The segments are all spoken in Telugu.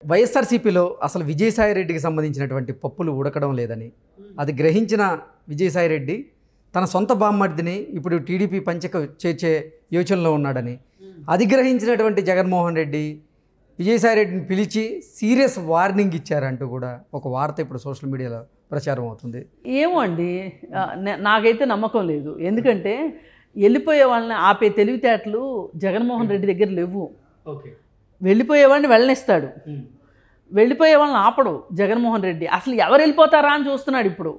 వైఎస్ఆర్సీపీలో అసలు విజయసాయిరెడ్డికి సంబంధించినటువంటి పప్పులు ఉడకడం లేదని అది గ్రహించిన విజయసాయిరెడ్డి తన సొంత బామ్మర్దిని ఇప్పుడు టీడీపీ పంచక చేర్చే యోచనలో ఉన్నాడని అది గ్రహించినటువంటి జగన్మోహన్ రెడ్డి విజయసాయిరెడ్డిని పిలిచి సీరియస్ వార్నింగ్ ఇచ్చారంటూ కూడా ఒక వార్త ఇప్పుడు సోషల్ మీడియాలో ప్రచారం అవుతుంది. ఏమో అండి, నాకైతే నమ్మకం లేదు. ఎందుకంటే వెళ్ళిపోయే వాళ్ళని ఆపే తెలివితేటలు జగన్మోహన్ రెడ్డి దగ్గర లేవు. వెళ్ళిపోయే వాళ్ళని వెళ్ళనిస్తాడు, వెళ్ళిపోయే వాళ్ళని ఆపడు జగన్మోహన్ రెడ్డి. అసలు ఎవరు వెళ్ళిపోతారా అని చూస్తున్నాడు ఇప్పుడు.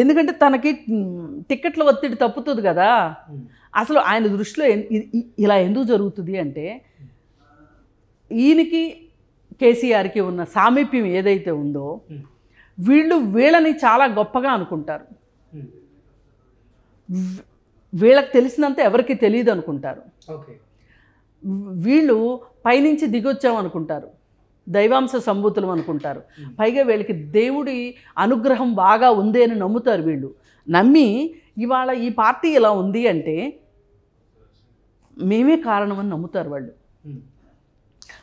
ఎందుకంటే తనకి టిక్కెట్ల ఒత్తిడి తప్పుతుంది కదా. అసలు ఆయన దృష్టిలో ఇలా ఎందుకు జరుగుతుంది అంటే, ఈయనకి కేసీఆర్కి ఉన్న సామీప్యం ఏదైతే ఉందో వీళ్ళని చాలా గొప్పగా అనుకుంటారు. వీళ్ళకి తెలిసినంత ఎవరికి తెలియదు అనుకుంటారు. వీళ్ళు పైనుంచి దిగొచ్చామనుకుంటారు, దైవాంశ సంభూతులు అనుకుంటారు. పైగా వీళ్ళకి దేవుడి అనుగ్రహం బాగా ఉంది అని నమ్ముతారు. వీళ్ళు నమ్మి ఇవాళ ఈ పార్టీ ఇలా ఉంది అంటే మేమే కారణమని నమ్ముతారు వాళ్ళు.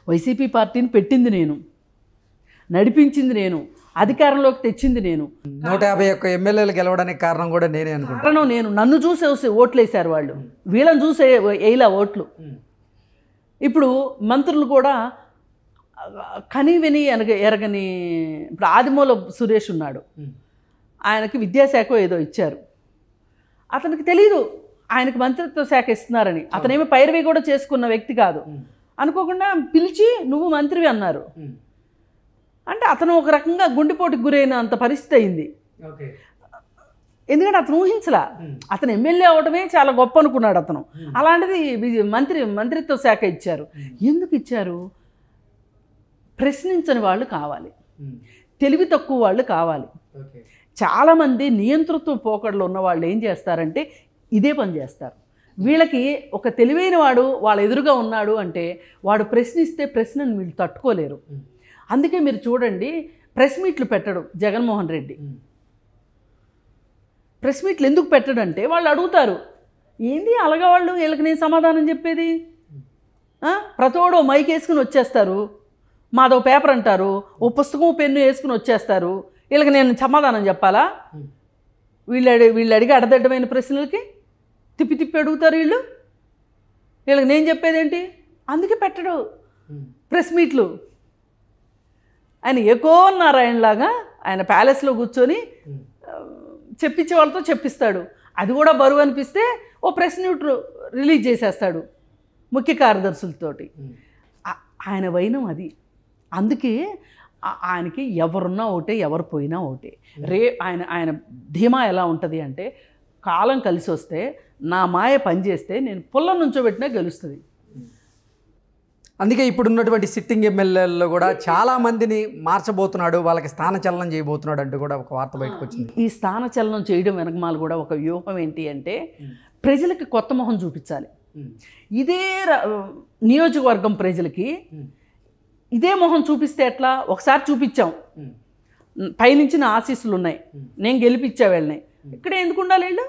వైసీపీ పార్టీని పెట్టింది నేను, నడిపించింది నేను, అధికారంలోకి తెచ్చింది నేను. 151 ఎమ్మెల్యేలు గెలవడానికి కారణం కూడా నేనే అనుకుంటాను. కారణం నేను. నన్ను చూసి ఓట్లు వేశారు వాళ్ళు, వీళ్ళని చూసే వేయలా ఓట్లు. ఇప్పుడు మంత్రులు కూడా కని విని ఎరగని, ఇప్పుడు ఆదిమూల సురేష్ ఉన్నాడు, ఆయనకి విద్యాశాఖ ఏదో ఇచ్చారు. అతనికి తెలీదు ఆయనకి మంత్రిత్వ శాఖ ఇస్తున్నారని. అతనేమో పైరవి కూడా చేసుకున్న వ్యక్తి కాదు. అనుకోకుండా పిలిచి నువ్వు మంత్రివి అన్నారు. అంటే అతను ఒక రకంగా గుండెపోటుకు గురైన అంత పరిస్థితి అయింది. ఎందుకంటే అతను ఊహించలా, అతను ఎమ్మెల్యే అవడమే చాలా గొప్ప అనుకున్నాడు అతను. అలాంటిది మంత్రిత్వ శాఖ ఇచ్చారు. ఎందుకు ఇచ్చారు? ప్రశ్నించని వాళ్ళు కావాలి, తెలివి తక్కువ వాళ్ళు కావాలి. చాలామంది నియంతృత్వ పోకడలు ఉన్న వాళ్ళు ఏం చేస్తారంటే ఇదే పని చేస్తారు. వీళ్ళకి ఒక తెలివైన వాడు వాళ్ళ ఎదురుగా ఉన్నాడు అంటే వాడు ప్రశ్నిస్తే ప్రశ్నను వీళ్ళు తట్టుకోలేరు. అందుకే మీరు చూడండి, ప్రెస్ మీట్లు పెట్టడు జగన్మోహన్ రెడ్డి. ప్రెస్ మీట్లు ఎందుకు పెట్టడంటే వాళ్ళు అడుగుతారు, ఏంది అలాగా వాళ్ళు వీళ్ళకి నేను సమాధానం చెప్పేది. ప్రతోడు మైక్ వేసుకుని వచ్చేస్తారు, మాదో పేపర్ అంటారు, ఓ పుస్తకం పెన్ను వేసుకుని వచ్చేస్తారు. వీళ్ళకి నేను సమాధానం చెప్పాలా? వీళ్ళు అడిగి అడదడ్డమైన ప్రశ్నలకి తిప్పి తిప్పి అడుగుతారు వీళ్ళు. వీళ్ళకి నేను చెప్పేదేంటి? అందుకే పెట్టడు ప్రెస్ మీట్లు. ఆయన ఏకో నారాయణలాగా ఆయన ప్యాలెస్లో కూర్చొని చెప్పించే వాళ్ళతో చెప్పిస్తాడు. అది కూడా బరువు అనిపిస్తే ఓ ప్రెస్ మీట్ రిలీజ్ చేసేస్తాడు ముఖ్య కార్యదర్శులతోటి. ఆయన వైనం అది. అందుకే ఆయనకి ఎవరున్నా ఒకటే, ఎవరు పోయినా ఒకటే. ఆయన ధీమా ఎలా ఉంటుంది అంటే, కాలం కలిసి వస్తే నా మాయ పనిచేస్తే నేను పుల్ల నుంచోబెట్టినా గెలుస్తుంది. అందుకే ఇప్పుడున్నటువంటి సిట్టింగ్ ఎమ్మెల్యేల్లో కూడా చాలా మందిని మార్చబోతున్నాడు, వాళ్ళకి స్థానచలనం చేయబోతున్నాడు అంటూ కూడా ఒక వార్త బయటకు వచ్చింది. ఈ స్థానచలనం చేయడం వెనకమాల కూడా ఒక వ్యూహం ఏంటి అంటే, ప్రజలకి కొత్త మొహం చూపించాలి. ఇదే నియోజకవర్గం ప్రజలకి ఇదే మొహం చూపిస్తే ఎట్లా? ఒకసారి చూపించాం, పైనుంచి నా ఆశీస్సులు ఉన్నాయి, నేను గెలిపించా వెళ్ళినాయి, ఇక్కడ ఎందుకు ఉండాలి వీళ్ళు?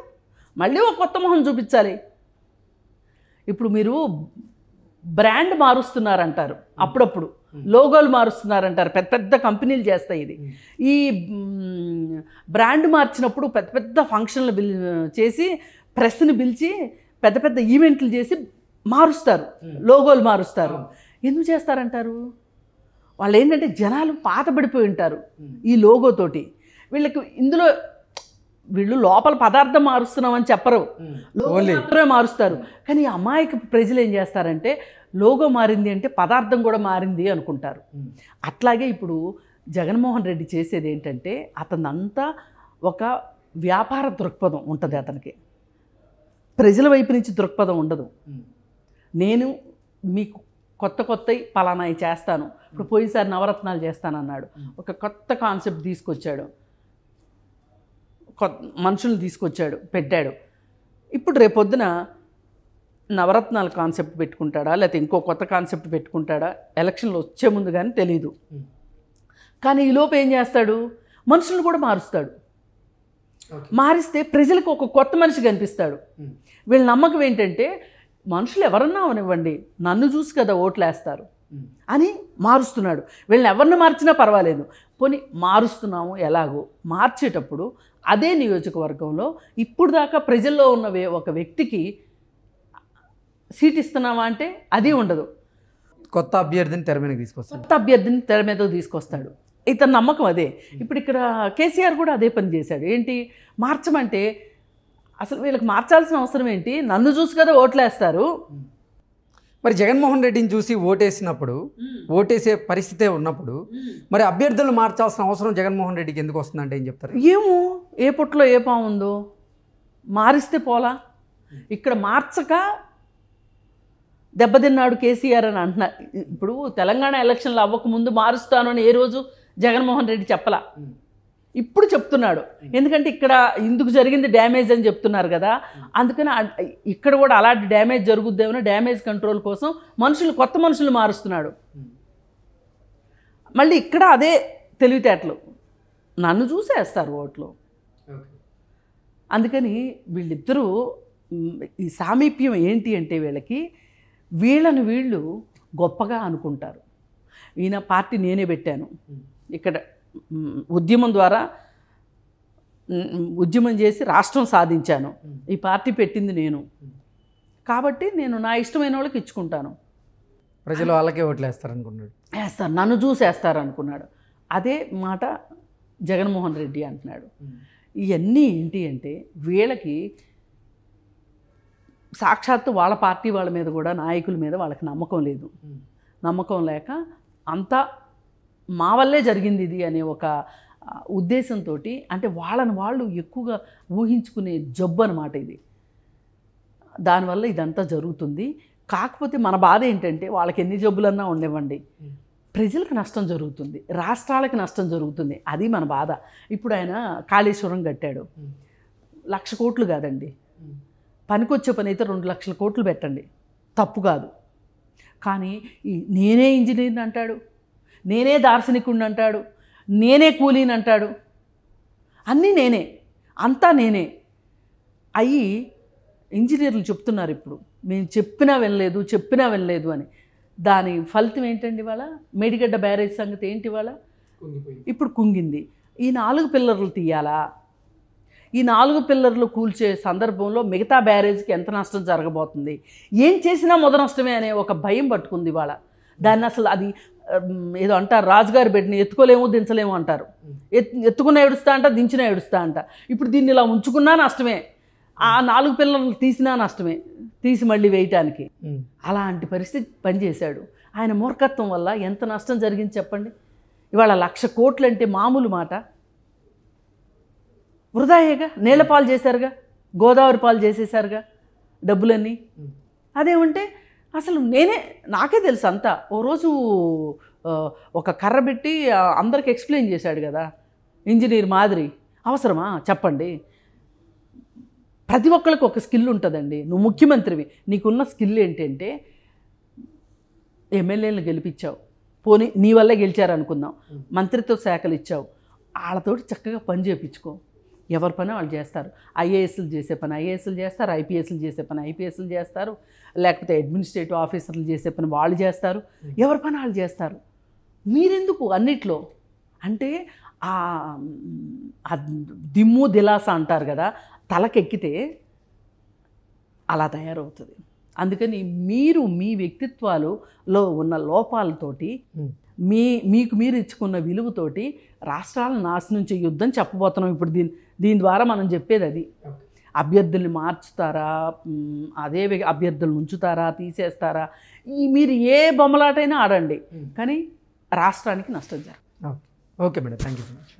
మళ్ళీ ఒక కొత్త మొహం చూపించాలి. ఇప్పుడు మీరు బ్రాండ్ మారుస్తున్నారంటారు, అప్పుడప్పుడు లోగోలు మారుస్తున్నారంటారు, పెద్ద పెద్ద కంపెనీలు చేస్తాయి ఇది. ఈ బ్రాండ్ మార్చినప్పుడు పెద్ద పెద్ద ఫంక్షన్లు చేసి ప్రెస్ని పిలిచి పెద్ద పెద్ద ఈవెంట్లు చేసి మారుస్తారు, లోగోలు మారుస్తారు. ఎందుకు చేస్తారంటారు? వాళ్ళు ఏంటంటే జనాలు పాతబడిపోయి ఉంటారు ఈ లోగోతోటి. వీళ్ళకి ఇందులో వీళ్ళు లోపల పదార్థం మారుస్తున్నామని చెప్పరు, లోగో మారుస్తారు. కానీ అమాయక ప్రజలు ఏం చేస్తారంటే లోగో మారింది అంటే పదార్థం కూడా మారింది అనుకుంటారు. అట్లాగే ఇప్పుడు జగన్మోహన్ రెడ్డి చేసేది ఏంటంటే, అతనంతా ఒక వ్యాపార దృక్పథం ఉంటుంది అతనికి, ప్రజల వైపు నుంచి దృక్పథం ఉండదు. నేను మీకు కొత్త పలానాయి చేస్తాను, ఇప్పుడు పోయినసారి నవరత్నాలు చేస్తానన్నాడు, ఒక కొత్త కాన్సెప్ట్ తీసుకొచ్చాడు, మనుషులు తీసుకొచ్చాడు, పెట్టాడు. ఇప్పుడు రేపొద్దున నవరత్నాల కాన్సెప్ట్ పెట్టుకుంటాడా లేకపోతే ఇంకో కొత్త కాన్సెప్ట్ పెట్టుకుంటాడా ఎలక్షన్లు వచ్చే ముందు కానీ తెలీదు. కానీ ఈలోపు ఏం చేస్తాడు? మనుషులను కూడా మారుస్తాడు. మారిస్తే ప్రజలకు ఒక కొత్త మనిషి కనిపిస్తాడు. వీళ్ళ నమ్మకం ఏంటంటే, మనుషులు ఎవరన్నా అవనివ్వండి, నన్ను చూసి కదా ఓట్లు వేస్తారు. అని మారుస్తున్నాడు. వీళ్ళని ఎవరిని మార్చినా పర్వాలేదు, పోనీ మారుస్తున్నాము. ఎలాగో మార్చేటప్పుడు అదే నియోజకవర్గంలో ఇప్పుడు దాకా ప్రజల్లో ఉన్న ఒక వ్యక్తికి సీట్ ఇస్తున్నావా అంటే అది ఉండదు. కొత్త అభ్యర్థిని తెర మీదకి తీసుకొస్తాడు. కొత్త అభ్యర్థిని తెర మీద తీసుకొస్తాడు. ఇతని నమ్మకం అదే. ఇప్పుడు ఇక్కడ కేసీఆర్ కూడా అదే పని చేశాడు. ఏంటి మార్చమంటే అసలు వీళ్ళకి మార్చాల్సిన అవసరం ఏంటి? నన్ను చూసి కదా ఓట్లేస్తారు. మరి జగన్మోహన్ రెడ్డిని చూసి ఓటేసినప్పుడు, ఓటేసే పరిస్థితే ఉన్నప్పుడు మరి అభ్యర్థులను మార్చాల్సిన అవసరం జగన్మోహన్ రెడ్డికి ఎందుకు వస్తుందంటే ఏం చెప్తారు? ఏమో ఏ పుట్టలో ఏ పాము ఉందో మారిస్తే పోలా. ఇక్కడ మార్చక దెబ్బతిన్నాడు కేసీఆర్ అని అంటున్నారు. ఇప్పుడు తెలంగాణ ఎలక్షన్లు అవ్వకముందు మారుస్తాను అని ఏ రోజు జగన్మోహన్ రెడ్డి చెప్పలా, ఇప్పుడు చెప్తున్నాడు. ఎందుకంటే ఇక్కడ ఇందుకు జరిగింది డ్యామేజ్ అని చెప్తున్నారు కదా, అందుకని ఇక్కడ కూడా అలాంటి డ్యామేజ్ జరుగుద్దేమో డ్యామేజ్ కంట్రోల్ కోసం కొత్త మనుషులు మారుస్తున్నాడు. మళ్ళీ ఇక్కడ అదే తెలివితేటలు, నన్ను చూసేస్తారు ఓట్లు. అందుకని వీళ్ళిద్దరూ ఈ సామీప్యం ఏంటి అంటే వీళ్ళని వీళ్ళు గొప్పగా అనుకుంటారు. ఈయన పార్టీ నేనే పెట్టాను, ఇక్కడ ఉద్యమం ద్వారా ఉద్యమం చేసి రాష్ట్రం సాధించాను, ఈ పార్టీ పెట్టింది నేను కాబట్టి నేను నా ఇష్టమైన వాళ్ళకి ఇచ్చుకుంటాను, ప్రజలు వాళ్ళకే ఓట్లు వేస్తారనుకున్నాడు, వేస్తారు, నన్ను చూసేస్తారు అనుకున్నాడు. అదే మాట జగన్మోహన్ రెడ్డి అంటున్నాడు. ఇవన్నీ ఏంటి అంటే వీళ్ళకి సాక్షాత్తు వాళ్ళ పార్టీ వాళ్ళ మీద కూడా నాయకుల మీద వాళ్ళకి నమ్మకం లేదు. నమ్మకం లేక అంతా మా వల్లే జరిగింది ఇది అనే ఒక ఉద్దేశంతో, అంటే వాళ్ళని వాళ్ళు ఎక్కువగా ఊహించుకునే జబ్బు అనమాట ఇది. దానివల్ల ఇదంతా జరుగుతుంది. కాకపోతే మన బాధ ఏంటంటే వాళ్ళకి ఎన్ని జబ్బులన్నా ఉండేవ్వండి, ప్రజలకు నష్టం జరుగుతుంది, రాష్ట్రాలకు నష్టం జరుగుతుంది. అది మన బాధ. ఇప్పుడు ఆయన కాళేశ్వరం కట్టాడు, 1,00,000 కోట్లు కాదండి, పనికొచ్చే పని అయితే 2,00,000 కోట్లు పెట్టండి, తప్పు కాదు. కానీ నేనే ఇంజనీర్ని అంటాడు, నేనే దార్శనికుడిని అంటాడు, నేనే కూలీని అంటాడు, అన్నీ నేనే, అంతా నేనే. అయ్యి ఇంజనీర్లు చెప్తున్నారు ఇప్పుడు, మేము చెప్పినా వినలేదు అని. దాని ఫలితం ఏంటండి? ఇవాళ మేడిగడ్డ బ్యారేజ్ సంగతి ఏంటి? ఇవాళ ఇప్పుడు కుంగింది. ఈ 4 పిల్లర్లు తీయాలా? ఈ 4 పిల్లర్లు కూల్చే సందర్భంలో మిగతా బ్యారేజ్కి ఎంత నష్టం జరగబోతుంది, ఏం చేసినా మొదటి నష్టమే అనే ఒక భయం పట్టుకుంది ఇవాళ. దాన్ని అసలు అది ఏదో అంటారు, రాజుగారి బిడ్డని ఎత్తుకోలేము దించలేము అంటారు. ఎత్తుకున్నా ఏడుస్తా అంట, దించినా ఏడుస్తా అంట. ఇప్పుడు దీన్ని ఇలా ఉంచుకున్నా నష్టమే, ఆ 4 పిల్లర్లు తీసినా నష్టమే, తీసి మళ్ళీ వేయటానికి. అలాంటి పరిస్థితి పనిచేశాడు. ఆయన మూర్ఖత్వం వల్ల ఎంత నష్టం జరిగింది చెప్పండి. ఇవాళ 1,00,000 కోట్లు అంటే మామూలు మాట? వృధాయేగా. నీళ్ల పాలు చేశారుగా, గోదావరి పాలు చేసేసారుగా డబ్బులన్నీ. అదేమంటే అసలు నాకే తెలుసు అంతా. ఓ రోజు ఒక కర్ర పెట్టి అందరికి ఎక్స్ప్లెయిన్ చేశాడు కదా ఇంజనీర్ మాదిరి. అవసరమా చెప్పండి? ప్రతి ఒక్కరికి ఒక స్కిల్ ఉంటుందండి. నువ్వు ముఖ్యమంత్రివి, నీకున్న స్కిల్ ఏంటంటే ఎమ్మెల్యేలను గెలిపించావు, పోనీ నీ వల్లే గెలిచారనుకుందాం, మంత్రిత్వ శాఖలు ఇచ్చావు, వాళ్ళతోటి చక్కగా పని చేయించుకో. ఎవరి పని వాళ్ళు చేస్తారు. ఐఏఎస్లు చేసే పని ఐఏఎస్లు చేస్తారు, ఐపీఎస్లు చేసే పని ఐపీఎస్లు చేస్తారు, లేకపోతే అడ్మినిస్ట్రేటివ్ ఆఫీసర్లు చేసే పని వాళ్ళు చేస్తారు, ఎవరి పని వాళ్ళు చేస్తారు. మీరెందుకు అన్నిట్లో? అంటే దిమ్ము దిలాస అంటారు కదా, తలకెక్కితే అలా తయారవుతుంది. అందుకని మీరు మీ వ్యక్తిత్వాలలో ఉన్న లోపాలతోటి మీకు మీరు ఇచ్చుకున్న విలువతోటి రాష్ట్రాలను నాశనం చేయొద్దని చెప్పబోతున్నాం. ఇప్పుడు దీని ద్వారా మనం చెప్పేది అది. అభ్యర్థుల్ని మార్చుతారా, అదే అభ్యర్థులను ఉంచుతారా, తీసేస్తారా, మీరు ఏ బొమ్మలాటైనా ఆడండి, కానీ రాష్ట్రానికి నష్టం జరగదు. Okay madam, thank you so much.